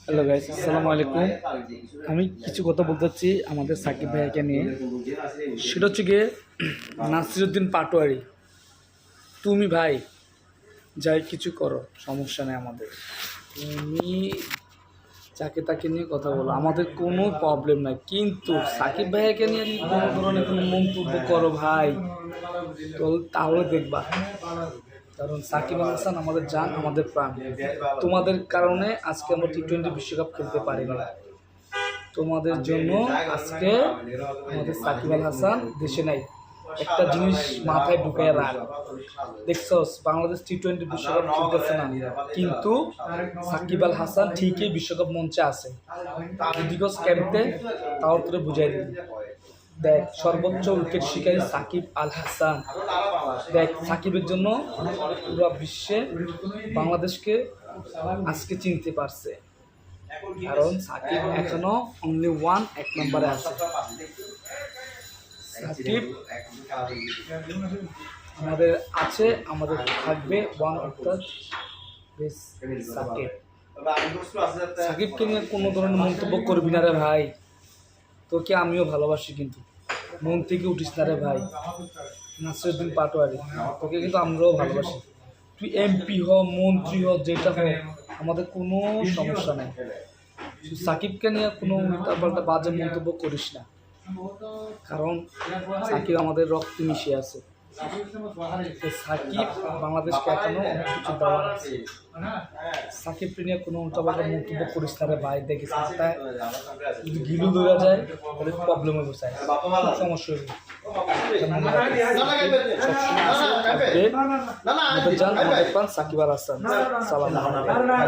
Hello guys, আসসালামু আলাইকুম। আমি কিছু কথা বলতে চাচ্ছি আমাদের সাকিব ভাইয়াকে নিয়ে। সেটা হচ্ছে গিয়ে নাসিরউদ্দিন পাটোয়ারি, তুমি ভাই যাই কিছু করো, সমস্যা নেই আমাদের। তুমি যাকে তাকে নিয়ে কথা বলো, আমাদের কোনো প্রবলেম নাই। কিন্তু সাকিব ভাইয়াকে নিয়ে যদি কোনো ধরনের কোনো মন্তব্য করো ভাই, তো তাহলে দেখবা। কারণ সাকিব আল হাসান আমাদের জান, আমাদের প্রাণ। তোমাদের কারণে আজকে আমরা টি-20 বিশ্বকাপ খেলতে পারি না। তোমাদের জন্য আজকে আমাদের সাকিব আল হাসান দেশে নাই। একটা জিনিস মাথায় ঢুকায় রাখ, দেখছস বাংলাদেশ টি-20 বিশ্বকাপ খেলতেছে না, কিন্তু সাকিব আল হাসান ঠিকই বিশ্বকাপ মঞ্চে আছে। যদি গোস ক্যাম্পে তাও তোরে বুঝাই দিবি। দেখ, সর্বোচ্চ উইকেট শিকারী সাকিব আল হাসান। দেখ, সাকিবের জন্য পুরো বিশ্বে বাংলাদেশকে আজকে চিনতে পারছে, কারণ সাকিব এখনো অনলি ওয়ান, এক নম্বরে আছে। সাকিব আমাদের আছে, আমাদের থাকবে ওয়ান অফ দ্য বেস্ট। সাকিবকে নিয়ে কোনো ধরনের মন্তব্য করবি না রে ভাই। তোকে আমিও ভালোবাসি, কিন্তু মন থেকে উঠিস না রে ভাই। নাসিরউদ্দিন পাটোয়ারি, তোকে কিন্তু আমরাও ভালোবাসি। তুই এমপি হ, মন্ত্রী হ, যেটা হোক, আমাদের কোনো সমস্যা নেই। সাকিবকে নিয়ে কোনো উল্টাপাল্টা বাজে মন্তব্য করিস না, কারণ সাকিব আমাদের রক্তে মিশে আছে। সাকিব বাংলাদেশকে এখনো অনেক কিছু দেওয়ার আছে। সাকিবকে নিয়ে কোনো উল্টাপাল্টা মন্তব্য করিস না রে ভাই। দেখিস মাথায় যদি গিলু ধরা যায় তাহলে প্রবলেম হবে, চাই সমস্যা হবে। আমাদের জান, আমাদের প্রাণ সাকিব আল হাসান। সালাম।